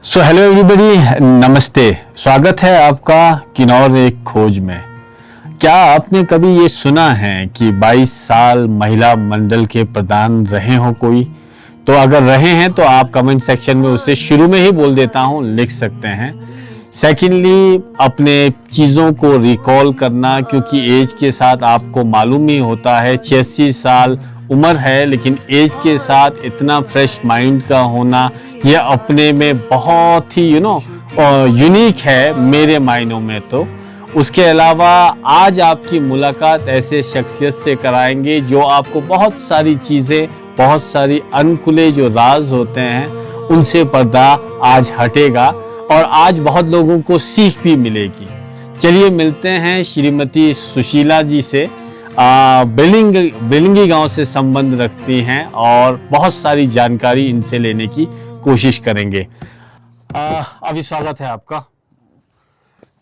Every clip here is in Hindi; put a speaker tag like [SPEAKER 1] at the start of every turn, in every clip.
[SPEAKER 1] सो हेलो एवरीबॉडी, नमस्ते। स्वागत है आपका किन्नौर एक खोज में। क्या आपने कभी ये सुना है कि 22 साल महिला मंडल के प्रधान रहे हो कोई? तो अगर रहे हैं तो आप कमेंट सेक्शन में उसे शुरू में ही बोल देता हूँ, लिख सकते हैं। सेकेंडली, अपने चीज़ों को रिकॉल करना, क्योंकि एज के साथ आपको मालूम ही होता है 86 साल उम्र है, लेकिन एज के साथ इतना फ्रेश माइंड का होना यह अपने में बहुत ही यूनिक है मेरे मायनों में। तो उसके अलावा आज आपकी मुलाकात ऐसे शख्सियत से कराएंगे जो आपको बहुत सारी चीज़ें, बहुत सारी अनखुले जो राज होते हैं उनसे पर्दा आज हटेगा और आज बहुत लोगों को सीख भी मिलेगी। चलिए मिलते हैं श्रीमती सुशीला जी से। बेलिंगी गांव से संबंध रखती हैं और बहुत सारी जानकारी इनसे लेने की कोशिश करेंगे। अभी स्वागत है आपका।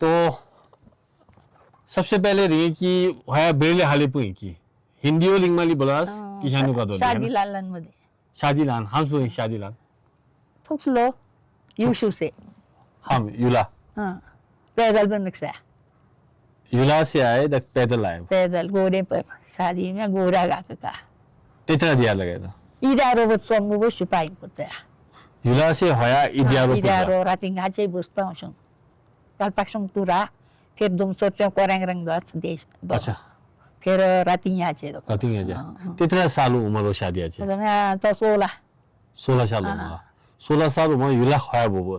[SPEAKER 1] तो सबसे पहले रही कि है बेले हालेपुई की हिंदी और लिंगमाली बोलास की हानु का दो
[SPEAKER 2] शादीलालन मध्ये
[SPEAKER 1] शादीलान हम सुन शादीलान
[SPEAKER 2] थोक्सलो यूशु से
[SPEAKER 1] हम युला
[SPEAKER 2] पैदल बनक्सा
[SPEAKER 1] युला से आए तक पैदल आए
[SPEAKER 2] पैदल घोड़े पर शादी में घोड़ा गा का
[SPEAKER 1] कितना दिया लगे था
[SPEAKER 2] इदारो बस सोमु वो सिपाही पुत्या
[SPEAKER 1] युला से होया
[SPEAKER 2] इदारो रातिंग आचे बुस्ता हूँ कल पक्षम टूरा फिर दुम सोचो कोरेंग रंग दस देश
[SPEAKER 1] अच्छा
[SPEAKER 2] फिर रातिंग आचे तो
[SPEAKER 1] रातिंग आचे कितना साल उम्र हो शादी आचे
[SPEAKER 2] तो मैं तो 16
[SPEAKER 1] साल उम्र 16 साल उम्र युला होया बोबो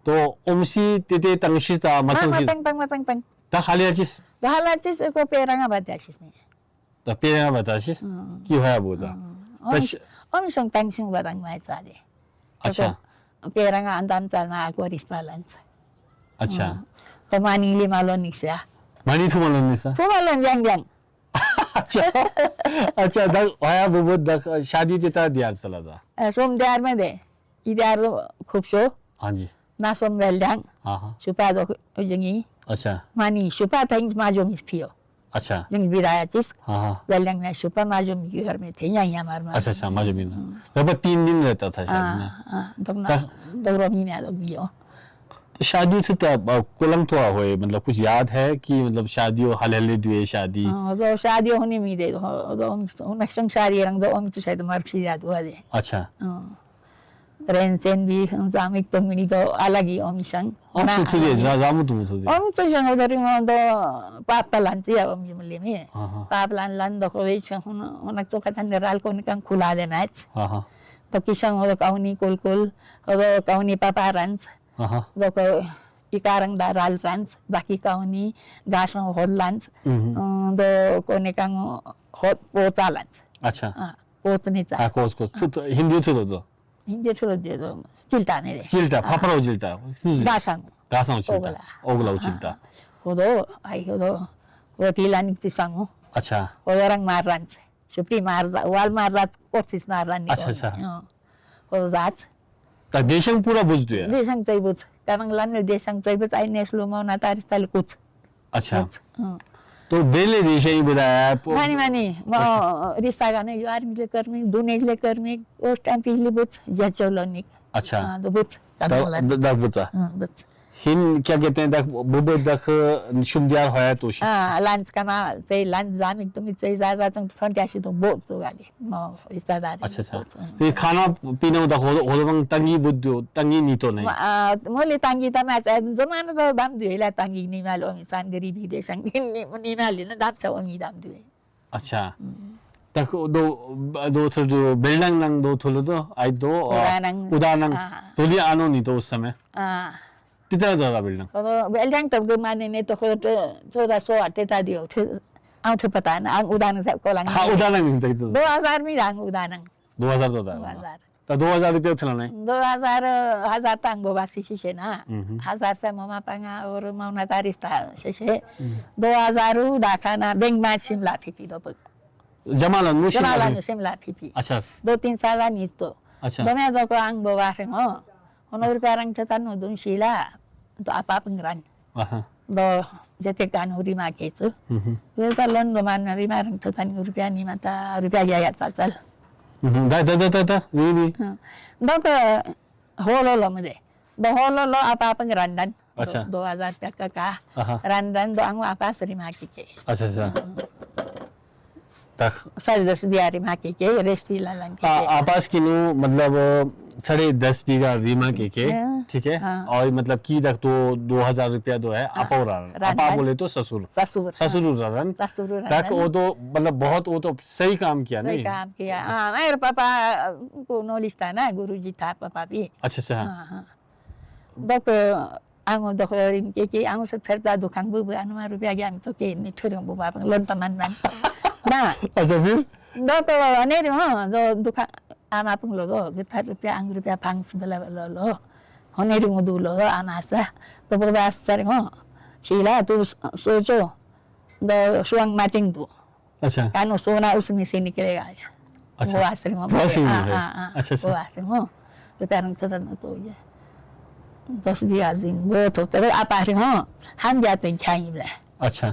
[SPEAKER 1] तो उमसी तेते तंगशिता
[SPEAKER 2] मतंग
[SPEAKER 1] ता खाली आचिस
[SPEAKER 2] हालाचिस को पेरंगा बताशिस नहीं
[SPEAKER 1] ता पेरंगा बताशिस की होया बोता
[SPEAKER 2] om song tang sing barang mai sade
[SPEAKER 1] अच्छा
[SPEAKER 2] पेरंगा अंदाम चलना को रिश्ता लंच
[SPEAKER 1] अच्छा
[SPEAKER 2] तो मानी ले मालो निसा
[SPEAKER 1] मानी थु मालो निसा
[SPEAKER 2] तो मालो yang yang
[SPEAKER 1] अच्छा दग होया बोबो दग शादी तेता दियार चला था
[SPEAKER 2] सोम द्यार में दे इदार खूब शो
[SPEAKER 1] हां जी
[SPEAKER 2] ना सोम वेलडंग
[SPEAKER 1] हां
[SPEAKER 2] सुपा दो जंगी
[SPEAKER 1] अच्छा
[SPEAKER 2] मानी सुपा थैंक्स माजो मिस्थियो
[SPEAKER 1] अच्छा
[SPEAKER 2] जंग बिराया चिस
[SPEAKER 1] हां
[SPEAKER 2] वेलडंग में सुपा माजो मी के घर में थे यहाँ हमार में
[SPEAKER 1] अच्छा माजो मी लगभग 3 दिन रहता था शादी में
[SPEAKER 2] तो ना तो रोमी में आ बियो
[SPEAKER 1] शादी से कोलम तो होए, मतलब कुछ याद है कि मतलब शादियों हलहले दुए शादी
[SPEAKER 2] तो शादी होने में दे तो हम नेक्स्ट शादी रंग दो हम तो शायद मर्सी याद हुआ दे
[SPEAKER 1] अच्छा
[SPEAKER 2] रेंसेन भी हम जामिक तो मिनी तो अलग ही हम संग
[SPEAKER 1] हम सुथुले जामु तुम सुथुले
[SPEAKER 2] हम तो संग उधर में तो पाप लान से अब हम मिले में पाप लान दो कोई संग उन तो कथन राल को निकल खुला दे मैच तो किसंग हो काउनी कुल हो काउनी पापा रंस दो को इकारंग दा राल रंस बाकी काउनी गास होल लंस दो को निकल होत पोचा लंस
[SPEAKER 1] अच्छा
[SPEAKER 2] पोचने चा
[SPEAKER 1] कोस हिंदी तो
[SPEAKER 2] हिंदी छोड़ दे दो चिल्टा नहीं दे
[SPEAKER 1] चिल्टा फाफरो चिल्टा
[SPEAKER 2] गासंग
[SPEAKER 1] चिल्टा ओगला चिल्टा
[SPEAKER 2] होदो आई होदो रोटी लानी चिसंग
[SPEAKER 1] अच्छा
[SPEAKER 2] होदो रंग मार रन सुप्री मार वाल मार रात कोशिश मार रन
[SPEAKER 1] अच्छा
[SPEAKER 2] होदो जाच
[SPEAKER 1] ता देशंग पूरा बुझ दिया
[SPEAKER 2] देशंग चाहिए बुझ कामंग लाने देशंग चाहिए बुझ आई नेस्लो में ना तारिस ताल कुछ
[SPEAKER 1] अच्छा तो बेले देश ही बताया
[SPEAKER 2] मानी रिश्ता गाने जो आर्मी ले कर्मी दुने ले कर्मी उस टाइम पिछले बुझ जचोलनी
[SPEAKER 1] अच्छा
[SPEAKER 2] तो बुझ
[SPEAKER 1] दक बुझा
[SPEAKER 2] बुझ
[SPEAKER 1] हिन क्या कहते हैं दक बुबे दक शुमदियार होया तो
[SPEAKER 2] लंच का ना चाहिए लंच जाम एकदम चाहिए ज्यादा तो फ्रंट ऐसी तो बहुत तो गाली रिश्तेदार
[SPEAKER 1] अच्छा फिर खाना पीना उदा हो तंगी बुद्धो तंगी नहीं तो नहीं
[SPEAKER 2] मोले तंगी त मैच जमाना तो दाम दुइला तंगी नहीं मालो इंसान गरीबी देश नहीं माले ना दाम छ अमी दाम दुइ
[SPEAKER 1] अच्छा तक दो थोड़ा जो बिल्डिंग नंग दो थोड़ा तो आई दो उदानंग तो भी आनो नहीं तो उस समय कितना ज़्यादा बिल्डिंग
[SPEAKER 2] तो बिल्डिंग तक तो माने नहीं तो खुद 1400 आते था दियो आउट पता है ना उदान से को लंग
[SPEAKER 1] हाँ उदान नहीं तक तो
[SPEAKER 2] 2000 में रंग उदान
[SPEAKER 1] 2000 तो था
[SPEAKER 2] 2000
[SPEAKER 1] तो 2000 रुपये था नहीं
[SPEAKER 2] 2000 तंग बोबासी से ना 1000 से मामा पंगा और माउना तारिस्ता से 2000 दाखा ना बैंक में शिमला फीफी दो
[SPEAKER 1] जमालन
[SPEAKER 2] शिमला फीफी
[SPEAKER 1] अच्छा
[SPEAKER 2] 2-3 साल नहीं तो
[SPEAKER 1] अच्छा
[SPEAKER 2] दो मैं तो को अंग बोबा से हो उन्होंने पेरंग चतन हो दूँ शीला तो आप पंगरान दो जते कान हुरी माँ के चु ये तो लोन रोमान रिमा रंग चतन रुपया नहीं माता रुपया गया या
[SPEAKER 1] दा दा दा दा दा
[SPEAKER 2] दो हो लो मध्ये Dahulu lo apa pengrandan.
[SPEAKER 1] अच्छा
[SPEAKER 2] 2000 ka
[SPEAKER 1] हाँ
[SPEAKER 2] randan do ang apa seri maki ke.
[SPEAKER 1] अच्छा अच्छा तक
[SPEAKER 2] Saya dah sedia maki ke resti lalang ke.
[SPEAKER 1] आपास किनु मतलब 10.5 बीघा रीमा के
[SPEAKER 2] हाँ,
[SPEAKER 1] ठीक है
[SPEAKER 2] हाँ।
[SPEAKER 1] और मतलब की तक तो 2000 रुपया दो है आपा आपा बोले तो ससुर
[SPEAKER 2] Sasur.
[SPEAKER 1] ससुर रन
[SPEAKER 2] Sasur
[SPEAKER 1] तक वो तो मतलब बहुत वो तो सही काम किया
[SPEAKER 2] Saya
[SPEAKER 1] नहीं
[SPEAKER 2] काम किया. Air papa ko nulis tanah guruji ta papa bi.
[SPEAKER 1] अच्छा अच्छा
[SPEAKER 2] Dok ang dok rin ke ang sa cerita dukang bu anu ma rupiah yang to ke ni thurung bu ba lon taman ban. Nah,
[SPEAKER 1] अच्छा फिर
[SPEAKER 2] dok ne do dukang ama pung lo do gitar rupiah ang rupiah pang sebela lo. Hone ring du lo ama sa. To bu ba sar mo. Sila tu sojo. Do suang mating tu.
[SPEAKER 1] अच्छा
[SPEAKER 2] Kan usuna usmi sini niकलेगा.
[SPEAKER 1] अच्छा
[SPEAKER 2] वो आश्रम में
[SPEAKER 1] बहुत सही है अच्छा
[SPEAKER 2] वो
[SPEAKER 1] अच्छा
[SPEAKER 2] आश्रम हो तो कारण चलन तो ये 10 दिन वो तो तेरे आप आश्रम हो हम जाते हैं खाई ले
[SPEAKER 1] अच्छा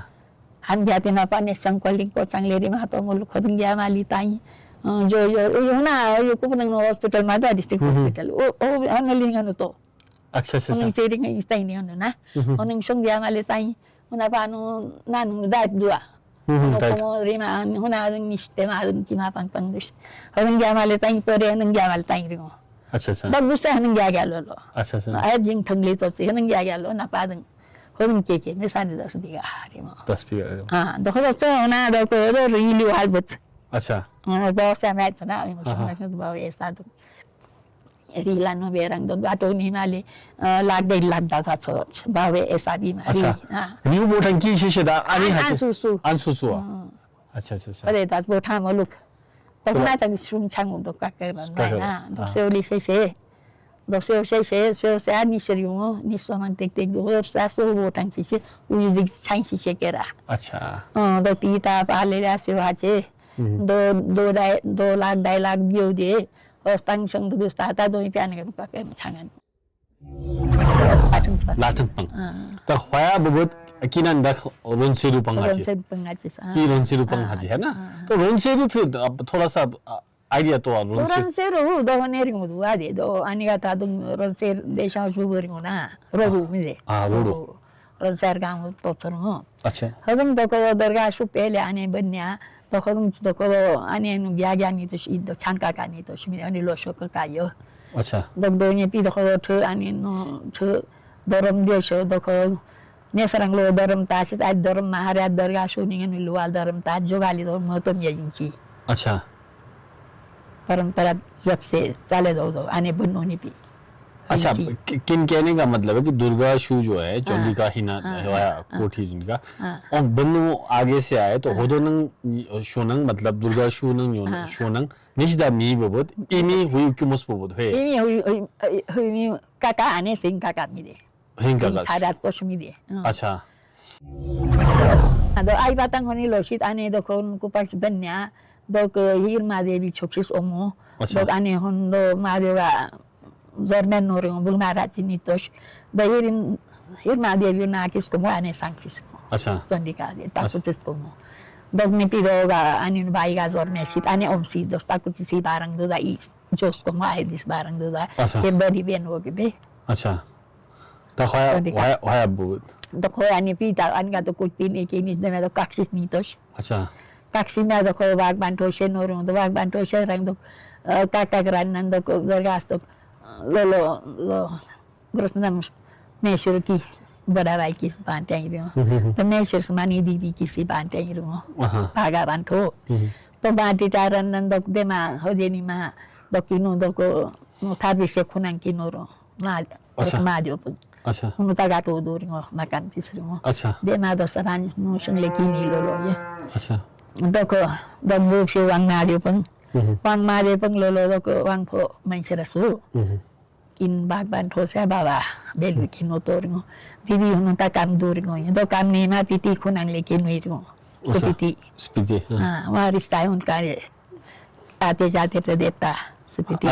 [SPEAKER 2] हम जाते हैं अपने संकलिंग को चांगले रे मा तो मुल खुद गया माली ताई जो यो ना यो को नंग हॉस्पिटल मा दा डिस्ट्रिक्ट हॉस्पिटल ओ अनलिंग न तो
[SPEAKER 1] अच्छा अच्छा
[SPEAKER 2] उन सेरिंग स्टाइन न ना उन संग गया माली ताई उन पानो नानु दा दुआ como rima huna ni sistema ki ma pang pang dus hon gya male tai pore nang gya mal tai ringo
[SPEAKER 1] अच्छा अच्छा
[SPEAKER 2] dag gusa nang gya gya lo
[SPEAKER 1] अच्छा अच्छा
[SPEAKER 2] ay jing thangli to chi nang gya gya lo na pa dang hon ke me sa ni das biga rimo
[SPEAKER 1] 10 bigha
[SPEAKER 2] do ho to na do ko do really wal but
[SPEAKER 1] अच्छा
[SPEAKER 2] ba sa ma sa na mo sa na ba e sa do rilan no berang do ato ni male lag dai lag da ka cho ba we e sa bi ma ri
[SPEAKER 1] अच्छा न्यू बोटन की शिशे दा आनी
[SPEAKER 2] an su su
[SPEAKER 1] 안수수 अच्छा अच्छा अच्छा
[SPEAKER 2] Pada tak boleh tahu maluk. Tak nak tak suruh canggung untuk kakek dan mana. Dok saya oli saya. Dok saya ni serius ni soman tek dok saya so tang sisi uji cang sisi kera.
[SPEAKER 1] अच्छा
[SPEAKER 2] Dok kita pahala lah sewaje. Do lag dialog view je. Tang sang tu start do ipian kan kakek cangan.
[SPEAKER 1] लाटन पंग तो होया बहुत किनन द रोनसेरु पंग हाजी
[SPEAKER 2] Saya pengajis.
[SPEAKER 1] की रोनसेरु पंग हाजी है ना तो रोनसेरु थे अब थोड़ा सा आइडिया तो रोनसेरु
[SPEAKER 2] Orang seru do nering mudu ade do ani kata dung orang ser desa subur ngona robu mide.
[SPEAKER 1] रोडो
[SPEAKER 2] Orang ser kamu totor mo.
[SPEAKER 1] अच्छा
[SPEAKER 2] Hadung do ko darga su pele ane banya do hadung do ko ane nu biaga ni to shi do changka ka ni to shi ani lo shok ka yo.
[SPEAKER 1] अच्छा
[SPEAKER 2] Do do ni pi do ko thu ani no thu dorom dia sho do ko ne sarang lo dorom ta shi ai dorom mahara darga su ni ni lual dorom ta jogali do mo to mi jinchi.
[SPEAKER 1] अच्छा
[SPEAKER 2] परंपरा जब से चले दो आने बनो नहीं पी
[SPEAKER 1] अच्छा किन कहने का मतलब है कि दुर्गा शू जो है चंडिका हिना होया कोठी जिनका और बन्नु आगे से आए तो होदोनंग शोनंग मतलब दुर्गा शूनंग योन शोनंग निजदा मी बबोत इमी हुई क्युमस बबोत है
[SPEAKER 2] ini hui kakak ane sing kakak mi de
[SPEAKER 1] हिंगा
[SPEAKER 2] ini
[SPEAKER 1] का
[SPEAKER 2] tadat pos mi de
[SPEAKER 1] अच्छा
[SPEAKER 2] ado ai batang honi lo shit ane do kon kupas benya do ko hir ma devi choksis omo do ane hon do ma deva zormen nori bul mara tinitos da hir ma devi na kis ko ane sangsis
[SPEAKER 1] अच्छा
[SPEAKER 2] चंडिका दे takutis ko mo dog ni piroga anin bai ga zor mesit ane omsi dos takutis si barang do da is jos ko mai dis barang do da
[SPEAKER 1] अच्छा
[SPEAKER 2] ke bari ben wo be
[SPEAKER 1] अच्छा तो होया होया बहुत
[SPEAKER 2] do ko ani pita an ga to kutin e kinis de do kaksis nitos
[SPEAKER 1] अच्छा
[SPEAKER 2] taksi na do ko wag banto shen no do wag banto shen rang do kaka gran nan do ko dergas do lo grosnam measure ki bada rai ki bante iro the measures mani didi ki si bante iro paga banto to bati taran nan do de ma hodeni ma do kinu do ko no tabi se kunan kinoro ma ma dio
[SPEAKER 1] अच्छा
[SPEAKER 2] no taga to do ringo makan ci sringo
[SPEAKER 1] अच्छा
[SPEAKER 2] de ma do saran no sing le kini lo ye
[SPEAKER 1] अच्छा
[SPEAKER 2] doko dom bu si wang na dia peng wang ma dia peng lo doko wang pho man serasu kin bag ban tho sa baba belu kin no toringo didi hono ta kam duringo do kam ni ma piti khunang le kin wi ringo sepiti
[SPEAKER 1] स्पीचे
[SPEAKER 2] waris tai un kare ate jate te deta sepiti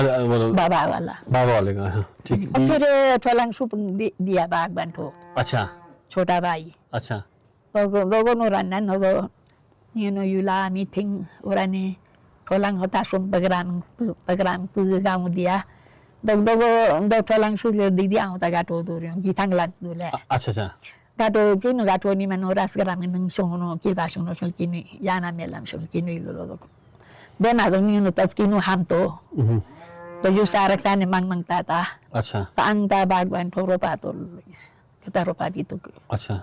[SPEAKER 2] baba wala
[SPEAKER 1] बाबा वाले का ठीक
[SPEAKER 2] फिर tholang su peng dia bag ban tho
[SPEAKER 1] अच्छा
[SPEAKER 2] chota bai
[SPEAKER 1] अच्छा
[SPEAKER 2] dogo no ran nan no yula meeting orane tholang hota sum program pu kamu dia दो ठोलांग सुले दीदी आउँदा गाटो दोर्यो गिथाङ लान्छ दुले
[SPEAKER 1] अच्छा अच्छा
[SPEAKER 2] गाटो किन गाटो नि मानो रास ग्राम नङ सोनो कि बासुनो सल किनु याना मेलाम सल किनु लो लो देना दो नि नो तस किनु हाम तो जो सारक साने मांग मांग ताता
[SPEAKER 1] अच्छा
[SPEAKER 2] अंता बागवान ठोरो पातो कता रोपा भी तो
[SPEAKER 1] अच्छा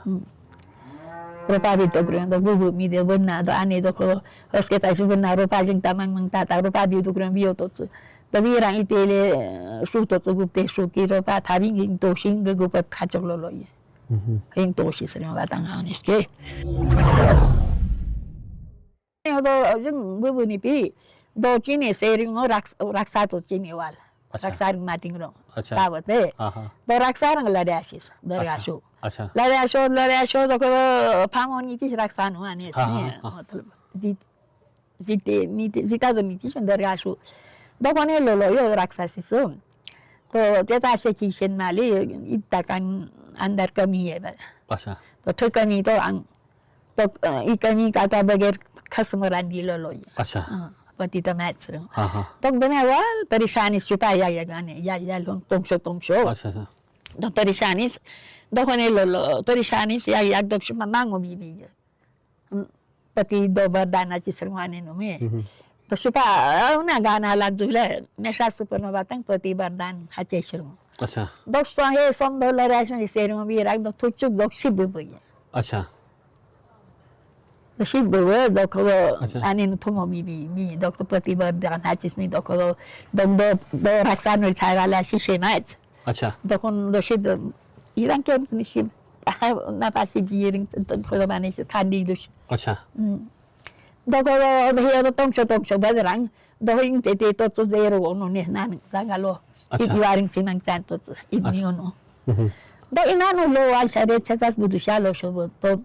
[SPEAKER 2] रोपा भी तो ग्रह दो बुबु मी दे बन्ना दो आने दो को उसके तासु बन्ना रोपा जिंग तामांग मांग ताता रोपा भी तो ग्रह बियो तो तो भी रांगी तेले सु तो गुप्ते सु की रोपा थाबी गिंग तो सिंग गुपत खाचक लो लो ये हिंग तो सिसरे वातांग हानिस के दो जिंग बुबु नि पी दो चीनी सेरिंग रक्षा तो चीनी वाल रक्षा माटिंग रो तावत पे दो रक्षा रंग लड़ाशिस दरगाशो
[SPEAKER 1] अच्छा
[SPEAKER 2] लड़ाशो तो को फामोनी चीज रक्षा नु आने मतलब जीते नीति जीता तो नीति सुन दरगाशो दो कोने लो लो यो रक्षा सिसो तो तेता से किशन माली इतना kan अंदर कमी है
[SPEAKER 1] अच्छा
[SPEAKER 2] तो ठक कमी तो अंग तो इकमी kata बगैर खसमरान दी लो लो
[SPEAKER 1] अच्छा
[SPEAKER 2] pati tamat sering. Tong awal perisanis supaya ya gane ya long tongso.
[SPEAKER 1] अच्छा
[SPEAKER 2] Dong perisanis dong kone lo perisanis ya dong sumamango bibi. Pati do bardana ci sermane no me. To supaya una gana la dule mesha supano batang pati bardan hace sermo.
[SPEAKER 1] अच्छा
[SPEAKER 2] Dong sahe som do la rasan sermo bi rak dong tucuk dong sibu bi.
[SPEAKER 1] अच्छा
[SPEAKER 2] तो शिव बवे दोखो आने न थोमो बी दोखो प्रतिबद्ध दान हाचिस मी दोखो दो रक्षा न छागाला शिशे नाइट
[SPEAKER 1] अच्छा
[SPEAKER 2] दोखो दो शिव इरान के नि शिव ना पासी बिरिंग दोखो माने से खांडी दुश
[SPEAKER 1] अच्छा
[SPEAKER 2] दोखो भैया तो तोंसो बदरंग दो इन ते तो जेरो नो ने नान जागालो इवारिंग सिनंग चान तो इनियो no do inano lo al sare chasas budu shalo shobo to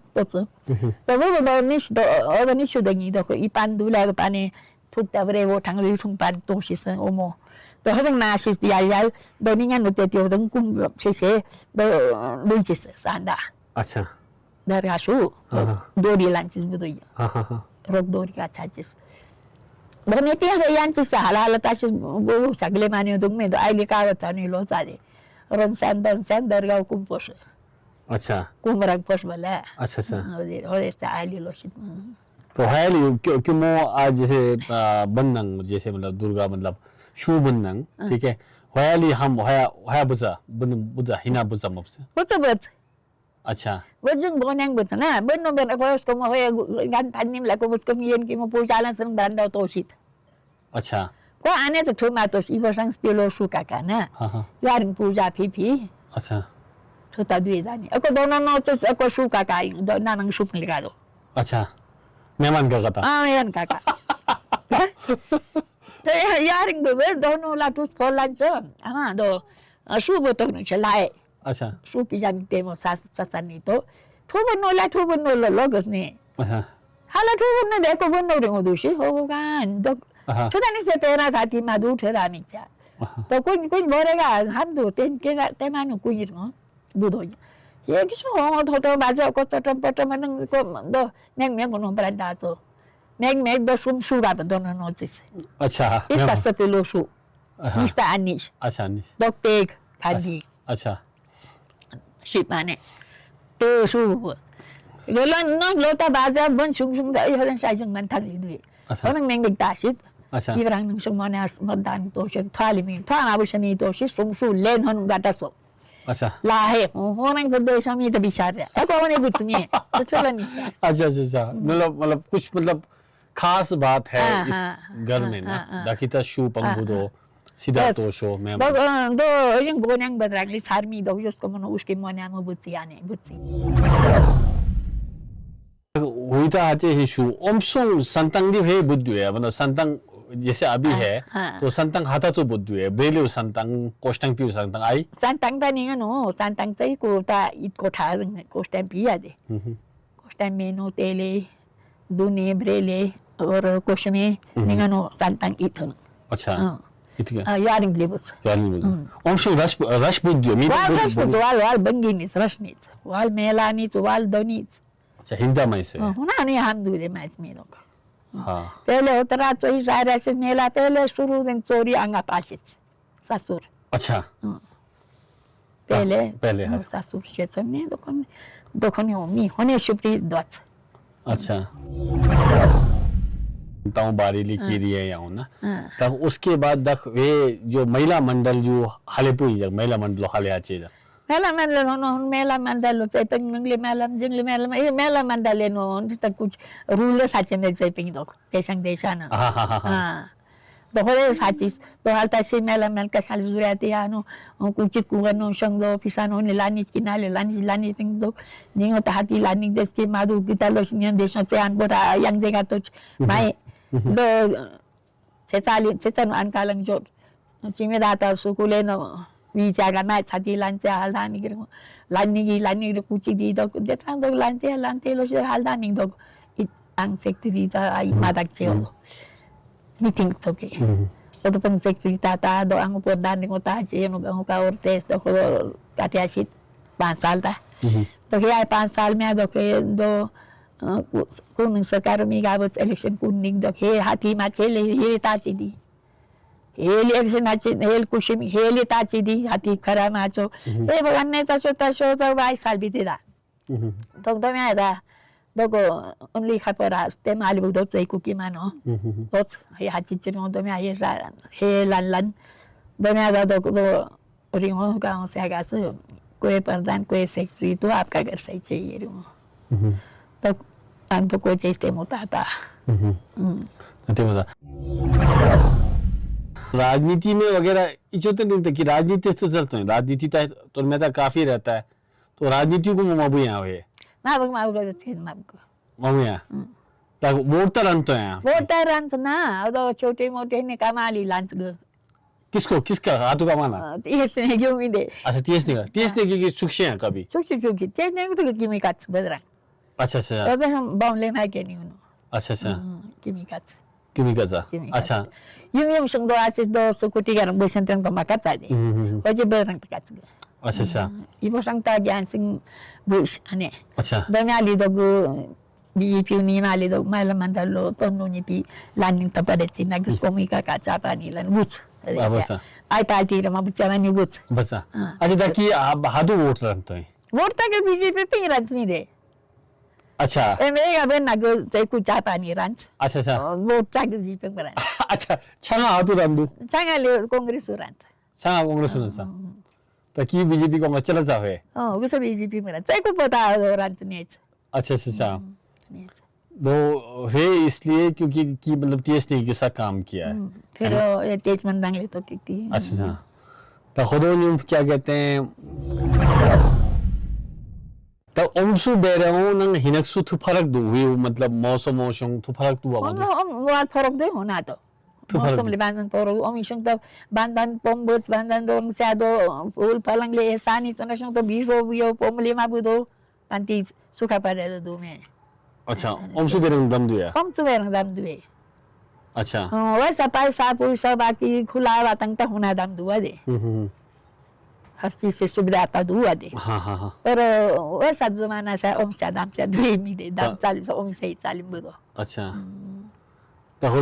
[SPEAKER 2] bo nish do o nish do ni do ko ipan du la pane thuk ta bre wo thang ri thung pan to shi sa omo to habang na shi ya do ni ngan no te tio dong kum se do lu chi sanda
[SPEAKER 1] अच्छा
[SPEAKER 2] dar su do di lan chi budu ya rok do ri ka chachis do ne tia ga yan chi sa hala ta shi bo sagle mane dong me do ai le ka ta ni lo sa de Ron san dargaw kumpos.
[SPEAKER 1] अच्छा
[SPEAKER 2] कुमरंग पोष वाला
[SPEAKER 1] अच्छा अच्छा
[SPEAKER 2] और ऐसा आली लोशित
[SPEAKER 1] तो है क्यों मो आज जैसे बन्नंग जैसे मतलब दुर्गा मतलब शू बन्नंग ठीक है होयाली हम होया बुजा हिना बुजा मपसे
[SPEAKER 2] बच
[SPEAKER 1] अच्छा
[SPEAKER 2] वजंग बोन्यांग बच ना बन्नो बन को उसको म होया गान थानिम ला को उसको मियन की म पूजाला सं दांडा तोशित
[SPEAKER 1] अच्छा
[SPEAKER 2] को आने तो ठुमा तो इबो संग स्पेलो सु काका ना यारिंग पूजा फी
[SPEAKER 1] अच्छा
[SPEAKER 2] छोटा दुई जानी अको दोनों नो तो अको सु काका दो नानंग सु लिखा दो
[SPEAKER 1] अच्छा मेहमान का कथा
[SPEAKER 2] मेहमान काका तो यारिंग बे दोनों ला तो फोला च हां दो सु बोतो न चलाए
[SPEAKER 1] अच्छा
[SPEAKER 2] सु पिजामी तेमो सासनी तो ठोबनो लो लोगस ने हाला ठोबनो देखो बनो रे ओदुशी होगान दो छोटानी से तेरा थाती मादू ठेरा निचा तो कोई बोरेगा हम दो तेन के तेमानु कुइर न बुदो ये किसो हो तो बाजा को चटम पटम न को दो नेग को नो ब्रांडा तो नेग दो सुगा दोनो नोटिस
[SPEAKER 1] अच्छा
[SPEAKER 2] इसका सपेलो सु मिस्टर अनिश
[SPEAKER 1] अच्छा अनिश
[SPEAKER 2] दो पेग खाजी
[SPEAKER 1] अच्छा
[SPEAKER 2] शिपाने तो सु गोलन न लोटा बाजा बन सुंग द हलन साइजंग मन थाली दुई orang neng dik tasit ibrang nang sumane madan to shen thali mi thana bushani to shi sumsu len hon gata so
[SPEAKER 1] अच्छा
[SPEAKER 2] la he orang to de sami to bichar है को ने बुच में तो चला नहीं
[SPEAKER 1] अच्छा मतलब कुछ मतलब खास बात है इस घर में ना दाखिता शू पंगुदो सीधा तो शो में
[SPEAKER 2] दो yang bonang badragli sarmi do उसको मनो उसके मने म बुची आने बुची
[SPEAKER 1] हुईता आते ही शू ओमसों संतंग दी है बुद्धू है मतलब संतंग जैसे अभी है तो संतंग हाथा तो बुद्धू है बेलियो संतंग कोष्टंग पियो संतंग आई
[SPEAKER 2] संतंग ता नहीं नो संतंग चाहिए को ता इत को ठा कोष्टंग पिया दे कोष्टंग में नो तेले दुने ब्रेले और कोश में नहीं नो संतंग इथन
[SPEAKER 1] अच्छा इतने
[SPEAKER 2] यारिंग लेबस
[SPEAKER 1] ओमसों रश बुद्धू मी
[SPEAKER 2] वाल बंगिनीस रशनीस वाल मेलानीस वाल दोनीस
[SPEAKER 1] अच्छा हिंदा में से
[SPEAKER 2] होना नहीं हम दूरे मैच में लोग
[SPEAKER 1] हाँ
[SPEAKER 2] पहले उतरा तो ही सारे से मेला पहले शुरू दिन चोरी आंगा पासित ससुर
[SPEAKER 1] अच्छा
[SPEAKER 2] pele sa successo ne dokon mi hone shupti dots
[SPEAKER 1] अच्छा ताऊ बारेली की रही है यहाँ ना तब उसके बाद दख वे जो महिला मंडल जो हाले पुई जग महिला मंडल हाले आचे जग
[SPEAKER 2] mela mandal lo sai peng ngle mela mandal no ta kuch rule sa chen sai peng dok desang desana dohore sachis to alta se mela ka sal zuriati ano kuch kuano shangdo pisano ne lani kinale lani peng dok ningo ta hati lani des ke madu kitalo sinian desa che an bora yang jega to mai do cetano an kalang jot chime data sukule no Vijaga mai chati lante haldani giro lani kuchi di dog detang dog lante lo se haldani dog it ang sekti ta ai madak cheo meeting to ke to pang sekti ta do ang upodan ko ta che no ang ka ortes do ko katiasit 5 साल ta to ke ai 5 साल में do ke do kun सरकार में गावत इलेक्शन कुनिंग do ke हाथी मा चले हे ta chi di Heli hel kushim heli tachi di hati khara macho e baganne ta vai salbi da dog do me da dogo only khapara ste mali bu dot sai kuki mano dot he hachi chino do me he lan do me da do ringo ka se aga se कोई प्रधान कोई सेक्रेटरी तो आपका घर सही चाहिए तो हमको कोई चीज होता था
[SPEAKER 1] राजनीति में वगैरह इचोते नहीं था कि राजनीति से चलते हैं राजनीति तो में तो काफी रहता है तो राजनीति को माबू यहाँ हुए माबू यहाँ तक वोटर अंत है
[SPEAKER 2] वोटर अंत ना तो छोटे मोटे ने कमाली लांच गए
[SPEAKER 1] किसका हाथों का माना
[SPEAKER 2] टीएसने क्यों भी दे
[SPEAKER 1] अच्छा टीएसने की सुखी हैं कभी
[SPEAKER 2] सुखी टीएसने को तो किमी काच बदरा
[SPEAKER 1] अच्छा
[SPEAKER 2] तब हम बाउंडले में क्या नहीं होना
[SPEAKER 1] अच्छा
[SPEAKER 2] किमी काच
[SPEAKER 1] अच्छा
[SPEAKER 2] yung sungdo asis do sukuti garang busan tang pamakat saja wajib berang tikat
[SPEAKER 1] अच्छा
[SPEAKER 2] ibo sang tagian sing bush ane
[SPEAKER 1] अच्छा
[SPEAKER 2] bangali do go BEP ni mali do malam mandalo tono ni pi landing tapade sina gus komika kaca pani lan buch ai party Rama बुच्चा नि बुच
[SPEAKER 1] बसा अच्छा ताकि हादू वोट रंतो है
[SPEAKER 2] वोट तक बीजेपी पे रंजमी दे
[SPEAKER 1] अच्छा
[SPEAKER 2] मेगा बेन नागो चाहिँ कुचा पानी रंज
[SPEAKER 1] अच्छा
[SPEAKER 2] वोट तक बीजेपी पे रंज
[SPEAKER 1] अच्छा छंगा हादू रंदू
[SPEAKER 2] छंगा ले कांग्रेस रंज
[SPEAKER 1] छंगा कांग्रेस रंज ताकि बीजेपी को मचला जावे
[SPEAKER 2] वो बीजेपी में चाहिँ को पता रंज ने
[SPEAKER 1] अच्छा वो है इसलिए क्योंकि की मतलब टीएस ने कैसा काम किया है
[SPEAKER 2] फिर ये तेज मंदांग ले तो की
[SPEAKER 1] अच्छा तो खुदों ने क्या कहते हैं तो उमसु बेरंग नंग हिनक्सु थु फरक दु वे मतलब मौसम थु फरक दु
[SPEAKER 2] वो फरक दे होना तो मौसम ले बांधन फरक ओमिशंग तो बांधन पोम्बस बांधन रोंग स्यादो फूल फलंग ले सानी तो नशंग तो बीरो बियो पोमले मा बुदो तांती सुखा परे दो में
[SPEAKER 1] अच्छा ओमसु बेरंग दम दुया
[SPEAKER 2] दुए
[SPEAKER 1] अच्छा
[SPEAKER 2] वैसा पैसा पूसा बाकी खुला बातंग तो होना दम दुआ दे हर चीज से सुविधा था दुआ दे
[SPEAKER 1] हाँ
[SPEAKER 2] पर वैसा जमाना से ओम से दाम से दुई मी दे दाम चालीस ओम से 40 बुदो
[SPEAKER 1] अच्छा तो हो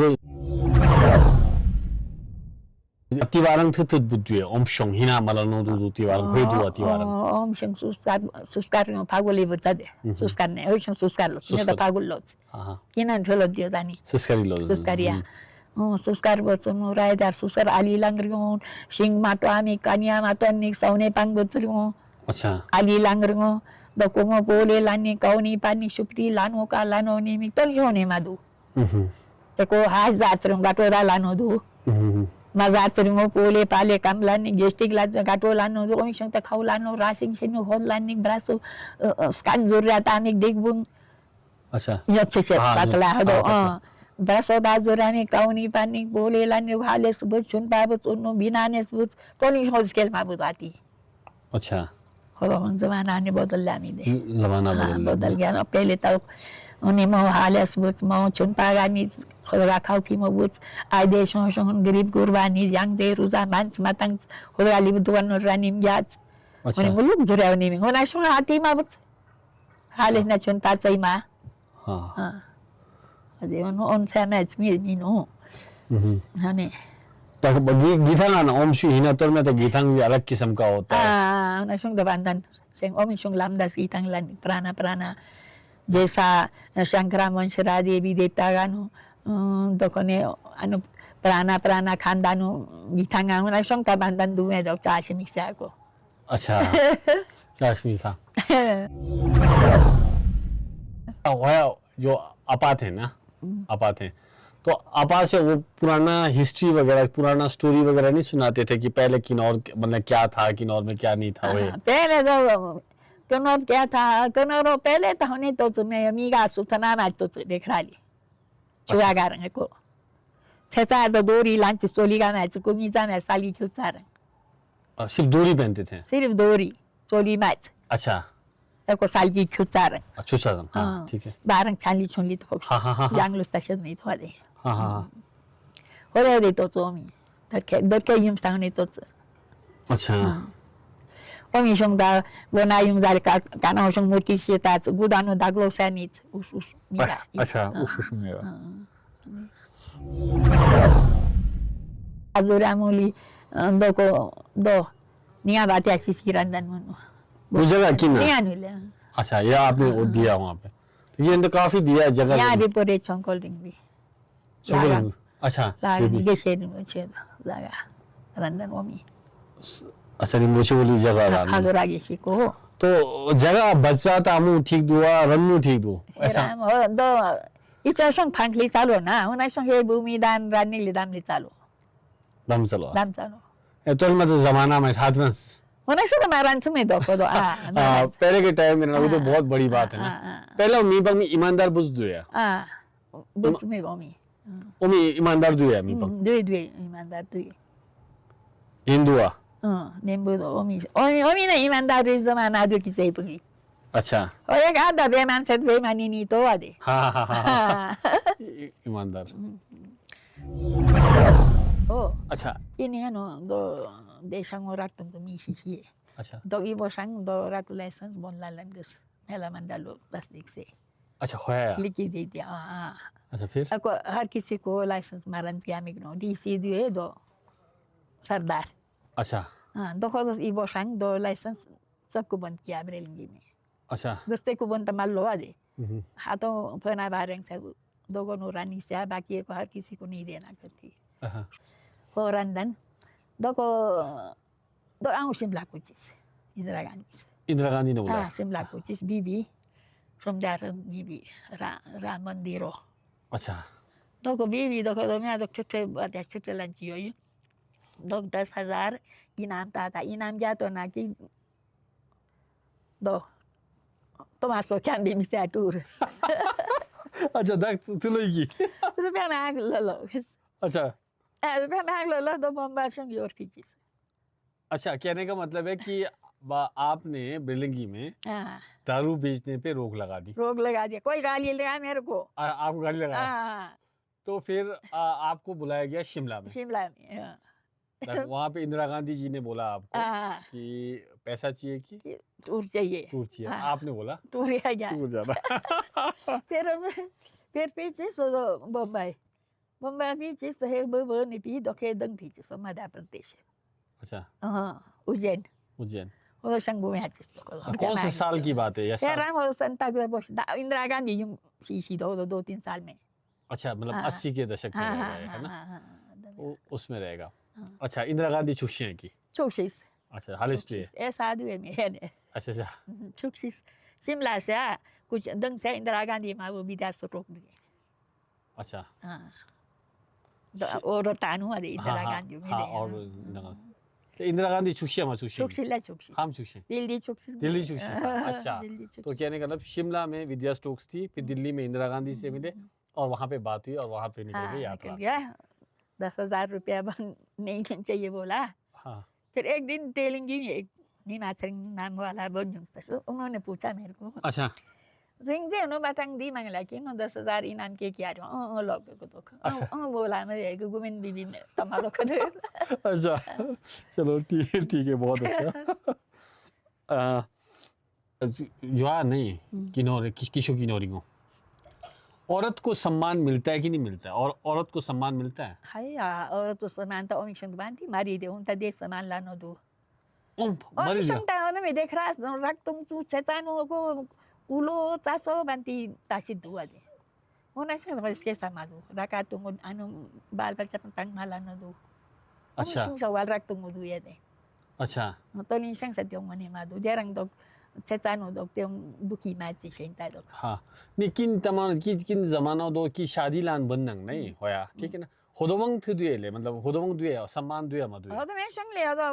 [SPEAKER 1] तिवारंग थे बुद्धिए ओम शंग हिना मलनो दु तिवारंग होय दु तिवारंग
[SPEAKER 2] ओम शंग सुस्कार न फागोली बच्चा दे सुस्कार ने होय शंग सुस्कार लो ने त फागोल लो
[SPEAKER 1] हां
[SPEAKER 2] किन ठोलो दियो दानी सुस्कारिया सुस्कार बच्चो रायदार सुसर आली लांगरियो सिंग माटो आमी कानिया माटो नि सौने पांग बच्चो
[SPEAKER 1] अच्छा
[SPEAKER 2] आली लांगरियो दकोमो बोले लानी कौनी पानी सुप्ती लानो का लानो नि मी तो योने मादू तको हाज जाचरंग गाटोरा लानो दु मजाचरंग पोले पाले कामलानी गेस्टिक ला गाटोलानो जो ओमी संग त खाउलानो रासिंग सेनु होलानी ब्रासो स्कान जोराता आमी देखबुङ
[SPEAKER 1] अच्छा
[SPEAKER 2] यच्छे से पातला हदो ब्रासो बाजुरानी कौनी पानी बोले लानी भाले सुबह छुन पाबो चुनो बिनाने सुबह टोनी हो स्केल मा बुदाती
[SPEAKER 1] अच्छा
[SPEAKER 2] हो जमाना ने बदल लामी दे
[SPEAKER 1] जमाना
[SPEAKER 2] बदल गया ना पहले तो उन्हें मो हाले सुबह मो छुन पागानी होगा खाउकी मो बुच आइ देशों शोन गरीब कुर्बानी यांग जे रुजा मांस मतंग होगा लिब दुवन रानी म्याज उन्हें मुलुक जुरावनी में होना शोन हाथी मा बुच हाले न छुन पाचै मा हां अदे वन ओन से मैच मी नो हने
[SPEAKER 1] तक गीथांग ना ओम शु हिना तोर में तो गीथांग भी अलग किस्म का होता है
[SPEAKER 2] ना शुंग दबांदन सेंग ओम शुंग लामदास गीथांग लन प्राणा प्राणा जैसा शंकरामन शरा देवी देवता गानो दोकोने अनु प्राणा प्राणा खानदानो गीथांग ना शुंग दबांदन दुमे दो चाश मिक्सा को
[SPEAKER 1] अच्छा चाशमी सा वह जो अपा थे ना अपा थे तो अपा से वो पुराना हिस्ट्री वगैरह पुराना स्टोरी वगैरह नहीं सुनाते थे कि पहले किन्नौर मतलब क्या था किन्नौर में क्या नहीं था वे
[SPEAKER 2] पहले तो किन्नौर क्या था किन्नौर पहले तो हमने तो तुम्हें मीगा सुथना मैच तो देख रहा ली चुरा गारंग को छेचा तो दोरी लांच सोली का मैच को मीजा मैच साली क्यों चारंग
[SPEAKER 1] सिर्फ दोरी पहनते थे
[SPEAKER 2] सिर्फ दोरी सोली मैच
[SPEAKER 1] अच्छा
[SPEAKER 2] को साल की क्यों चारंग
[SPEAKER 1] अच्छा हाँ ठीक है
[SPEAKER 2] बारंग छाली छुनली तो
[SPEAKER 1] हाँ
[SPEAKER 2] यांग लुस्ता शद नहीं तो वाले
[SPEAKER 1] हाँ
[SPEAKER 2] हो रहे दे तो मी दर के युम सांग नहीं तो
[SPEAKER 1] अच्छा
[SPEAKER 2] ओमी शोंग दा वो ना युम जाले का ना शोंग मोटी शेता गुदानो दागलो सैनिच उस मीरा
[SPEAKER 1] अच्छा उस मेरा
[SPEAKER 2] अजूरा मोली दो निया बात ऐसी सिरंदन मनो
[SPEAKER 1] वो जगह की ना
[SPEAKER 2] निया नुले
[SPEAKER 1] अच्छा ये आपने वो दिया वहाँ पे तो ये तो काफी दिया है जगह
[SPEAKER 2] यहाँ रिपोर्ट चौंकोल रिंग भी
[SPEAKER 1] चौंकोल अच्छा
[SPEAKER 2] लाग गेसे नु छे लागा रंदन ओमी
[SPEAKER 1] अच्छा मुझे बोली जगह रहा
[SPEAKER 2] खागरा गेसी को
[SPEAKER 1] तो जगह बच्चा तामू ठीक दुआ रन्नू ठीक दो ऐसा
[SPEAKER 2] दो इच्छा शोंग फांकली चालू ना उन्हें शोंग ये भूमि दान रानी ले दाम ले चालू
[SPEAKER 1] दम चलो
[SPEAKER 2] दाम
[SPEAKER 1] तो मतलब जमाना में था ना
[SPEAKER 2] उन्हें शोंग मारन सुमे दो को दो
[SPEAKER 1] पहले के टाइम में वो तो बहुत बड़ी बात है ना पहले मीपंग में ईमानदार बुझ दुया
[SPEAKER 2] बुझ में ओमी
[SPEAKER 1] ओमी ईमानदार दुया मीपंग
[SPEAKER 2] दुई ईमानदार दुई
[SPEAKER 1] हिंदुआ
[SPEAKER 2] नेम्बु दो ओमी ने ईमानदार रे जमाना दो की सही पुगी
[SPEAKER 1] अच्छा
[SPEAKER 2] और एक आधा बेमान से बेमानी नहीं तो आदे
[SPEAKER 1] हाँ ईमानदार
[SPEAKER 2] ओ
[SPEAKER 1] अच्छा
[SPEAKER 2] ini ano do desang orat to misisi
[SPEAKER 1] अच्छा
[SPEAKER 2] do ibo sang do ratu license bon lalan gus hela mandalo plastic से
[SPEAKER 1] अच्छा है
[SPEAKER 2] लिखी दे दिया
[SPEAKER 1] अच्छा फिर
[SPEAKER 2] ako हर किसी को लाइसेंस मारन किया मिग्नो डीसी दिए दो सरदार
[SPEAKER 1] अच्छा
[SPEAKER 2] हाँ दो को इबो sang दो लाइसेंस सबको बंद किया ब्रेलिंगी में
[SPEAKER 1] अच्छा
[SPEAKER 2] गुस्ते को बंद तमाल लो आजे हाथों फना बारेंग से दो को नूरानी से बाकी को हर किसी को नहीं देना करती Korandan, doko do ang Simla Kuchis, Indira Gandhi
[SPEAKER 1] ने बोला
[SPEAKER 2] Simla Kuchis, Bibi, from there Bibi, Ramandiro.
[SPEAKER 1] अच्छा
[SPEAKER 2] Doko Bibi, doko domina dok chote ada chote lanchiyo dok 10,000 inam tata inam jato na ki do to masuk kan bi misi atur
[SPEAKER 1] अच्छा dak तुलगी
[SPEAKER 2] रुपया में लो
[SPEAKER 1] अच्छा
[SPEAKER 2] रुपया में लो दो बम्बा संग योर पीछे
[SPEAKER 1] अच्छा कहने का मतलब है कि आपने बिरलिंगी में दारू बेचने पे रोक लगा दी
[SPEAKER 2] कोई गाली लगा मेरे को
[SPEAKER 1] आपको गाली लगा तो फिर आपको बुलाया गया शिमला में वहाँ पे इंदिरा गांधी जी ने बोला आपको कि पैसा चाहिए कि
[SPEAKER 2] टूर चाहिए
[SPEAKER 1] आपने बोला
[SPEAKER 2] टूर जाना फिर पीछे सो बम्बई पीछे तो है बर्नी पी दोके दंग पीछे सो मध्य प्रदेश
[SPEAKER 1] अच्छा
[SPEAKER 2] उज्जैन वो संगू में
[SPEAKER 1] कौन से साल की बात है
[SPEAKER 2] इंदिरा गांधी सी 2-3 साल में
[SPEAKER 1] अच्छा मतलब 80 के दशक में है ना उसमें रहेगा अच्छा इंदिरा गांधी चुक्षियाँ की अच्छा हाल हिस्ट्री
[SPEAKER 2] ऐसा दुए में है
[SPEAKER 1] अच्छा
[SPEAKER 2] चुक्षिस शिमला से कुछ दंग से इंदिरा गांधी में वो विदेश रोक दिए
[SPEAKER 1] अच्छा
[SPEAKER 2] और तानु अरे इंदिरा गांधी में
[SPEAKER 1] और इंदिरा गांधी चुक्षिया में दिल्ली चुक्षी अच्छा तो कहने का मतलब शिमला में विद्या स्टोक्स थी फिर दिल्ली में इंदिरा गांधी से मिले और वहाँ पे बात हुई और वहाँ पे निकल गई यात्रा
[SPEAKER 2] 10,000 रुपया नहीं चाहिए बोला फिर एक दिन तेलंगी में एक नीमाचल नाम वाला उन्होंने पूछा मेरे को
[SPEAKER 1] अच्छा
[SPEAKER 2] सिंह उन्होंने बतांग दी मांगला कि 10,000 इनाम के किया लोग को तो बोला मैं गुमेन बीबी में तुम्हारा को
[SPEAKER 1] अच्छा चलो ठीक है बहुत अच्छा जुआ नहीं किन्नौर किशो किन्नौरी को औरत को सम्मान मिलता है कि नहीं मिलता है, और औरत को सम्मान मिलता है?
[SPEAKER 2] Hay ở tu saman ta omi shang ban ti mari de un ta de saman la no du.
[SPEAKER 1] मर
[SPEAKER 2] Omi
[SPEAKER 1] गया।
[SPEAKER 2] shang ta na me de khras no rak tung chu che ta no ko kulo cha so ban ti ta si du ade. Ona shang ba ske sa ma du. Raka tung anu bal bal cha tang ma la no du. Omi
[SPEAKER 1] अच्छा
[SPEAKER 2] shang sa wal rak tung du ye de.
[SPEAKER 1] अच्छा
[SPEAKER 2] To ni shang sa tiong mane ma du. De rang dok che cha no dok tiong du ki ma chi shen ta dok.
[SPEAKER 1] हाँ नहीं किन तमाम किन जमाना दो की शादी लान बंदंग नहीं होया ठीक है ना होदोवंग थे दुए ले मतलब होदोवंग दुए सम्मान दुए मधुए
[SPEAKER 2] Ở đó shang le đó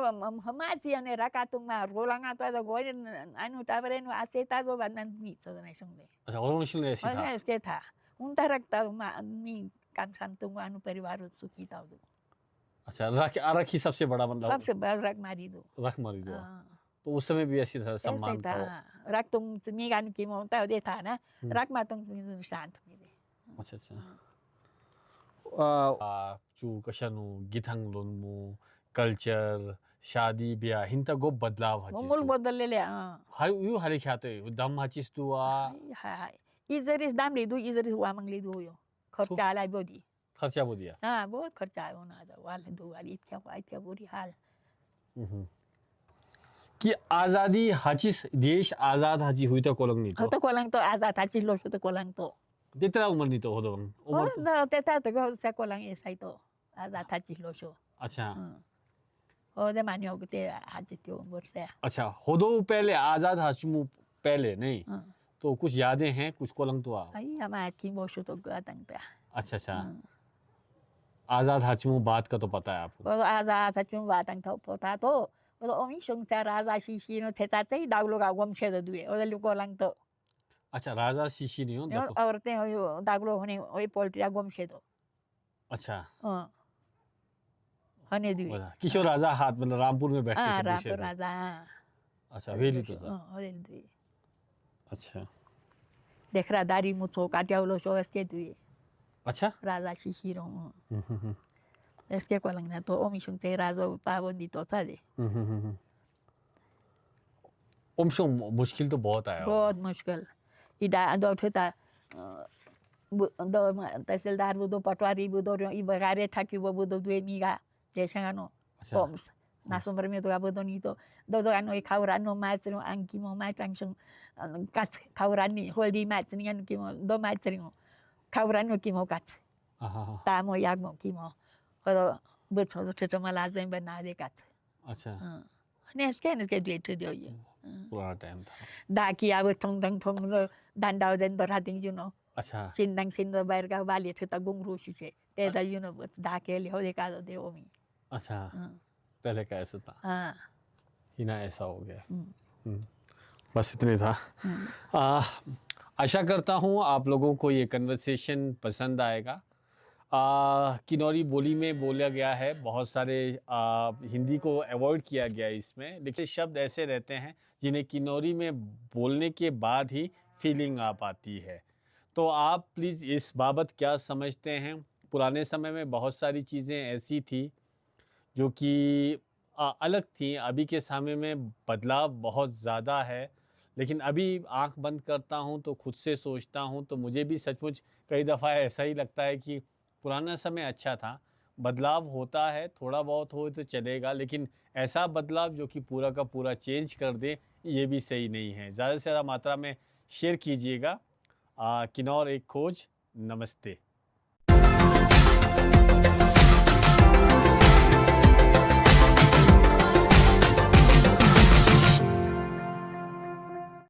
[SPEAKER 2] ma chi ane raka tung ma ro la nga ta da go anu ta bare no ase ta do ban nan ni so da me shang le.
[SPEAKER 1] अच्छा होदोवंग शिले ऐसी था
[SPEAKER 2] Mana es que था un tarakta ma mi kan santung anu परिवार सुखी था दो
[SPEAKER 1] अच्छा रखी सबसे बड़ा मतलब
[SPEAKER 2] सबसे बड़ा रख मारी दो
[SPEAKER 1] रख मारी दो
[SPEAKER 2] हाँ
[SPEAKER 1] तो उस समय भी ऐसी था
[SPEAKER 2] ऐसे
[SPEAKER 1] सम्मान था
[SPEAKER 2] था रख तुम मी kan की मोता दे था ना रख मा तुम मी शांत में दे
[SPEAKER 1] अच्छा अच्छा जो कशानु गिथंग लोनमु कल्चर शादी ब्याह हिंता गो बदलाव हचिस
[SPEAKER 2] मोल बदल ले हाँ
[SPEAKER 1] हाय यू हाले ख्याते दम हचिस तू आ
[SPEAKER 2] हाय इजरिस दाम ले दो इजरिस हुआ मंग ले दो यो खर्चा लाई बोदी
[SPEAKER 1] खर्चा वो दिया
[SPEAKER 2] हाँ बहुत खर्चा है होना था वाले दो वाली इतना बुरी हाल
[SPEAKER 1] कि आजादी हचिस देश आजाद हची हुई तो कोलंग नहीं
[SPEAKER 2] तो कोलंग तो आजाद था चिल्लो तो कोलंग तो
[SPEAKER 1] तेरा उम्र नहीं तो हो दो उम्र तो
[SPEAKER 2] oh te ta to go sa ko lang isa ito ada ta chi lo sho
[SPEAKER 1] अच्छा
[SPEAKER 2] oh de manyo ko te ha chi tyo bor se
[SPEAKER 1] अच्छा हो दो पहले आजाद हचमु पहले नहीं तो कुछ यादें हैं कुछ कोलंग तो आ
[SPEAKER 2] ai ama ki mo sho to ga tang ta
[SPEAKER 1] अच्छा अच्छा आजाद हचमु बात का तो पता है आपको
[SPEAKER 2] ko ada ta chung wa tang tho po ta to ko omi shong sa raza shi shi no te ta chai daw lo ga gom che da du o de ko lang to
[SPEAKER 1] अच्छा राजा शीशी नहीं हो देखो
[SPEAKER 2] औरतें हो यो दाग लो होने ओई पोल्ट्री गम से तो
[SPEAKER 1] अच्छा
[SPEAKER 2] हने du
[SPEAKER 1] बता किशोर राजा हाथ मतलब रामपुर में बैठते थे
[SPEAKER 2] राम
[SPEAKER 1] पूछे थे।
[SPEAKER 2] राजा
[SPEAKER 1] अच्छा वेली तो था
[SPEAKER 2] ओले du
[SPEAKER 1] अच्छा
[SPEAKER 2] देख रहा दारी मुछो काटिया लो सो इसके du
[SPEAKER 1] अच्छा
[SPEAKER 2] राजा shi shi ro इसके को लंग ना तो ओमी शंग से राजा पावन दी तो था दे
[SPEAKER 1] उमशो मुश्किल तो बहुत आया
[SPEAKER 2] बहुत मुश्किल इदा दो ठता दो तहसीलदार बुदो पटवारी बुदो ई बगारे ठाकी वो बुदो दुए मीगा जेसंगानो ओम्स नासुमर में तो बुदो नी तो दो ano ई खाउरानो मैच रो अंकी मो मैच अंगसंग काच खाउरानी होल्डी मैच निगन की मो दो मैच रिंगो खाउरानो की मो काच तामो यागमो की मो और बुछो तो ठतो मला जै बना दे काच
[SPEAKER 1] अच्छा
[SPEAKER 2] ने इसके दुए ठदियो ये
[SPEAKER 1] पुराना टाइम था
[SPEAKER 2] दाकी अब थोंग दंग थोंग दांडाव देन बरातिंग जुनो
[SPEAKER 1] अच्छा
[SPEAKER 2] चिंदंग सिंदो बाहर का बाली थे तक गुंग रूसी से ते दा जुनो दाके ले हो देखा दो दे ओमी
[SPEAKER 1] अच्छा पहले का ऐसा था
[SPEAKER 2] हाँ
[SPEAKER 1] हिना ऐसा हो गया बस इतने था आशा करता हूँ आप लोगों को ये कन्वर्सेशन पसंद आएगा किन्नौरी बोली में बोला गया है बहुत सारे हिंदी को अवॉइड किया गया है इसमें लेकिन शब्द ऐसे रहते हैं जिन्हें किन्नौरी में बोलने के बाद ही फीलिंग आ पाती है तो आप प्लीज़ इस बाबत क्या समझते हैं पुराने समय में बहुत सारी चीज़ें ऐसी थी जो कि अलग थी अभी के समय में बदलाव बहुत ज़्यादा है लेकिन अभी आंख बंद करता हूं तो खुद से सोचता हूं तो मुझे भी सचमुच कई दफ़ा ऐसा ही लगता है कि पुराना समय अच्छा था बदलाव होता है थोड़ा बहुत हो तो चलेगा लेकिन ऐसा बदलाव जो कि पूरा का पूरा चेंज कर दे ये भी सही नहीं है ज़्यादा से ज़्यादा मात्रा में शेयर कीजिएगा किन्नौर एक खोज नमस्ते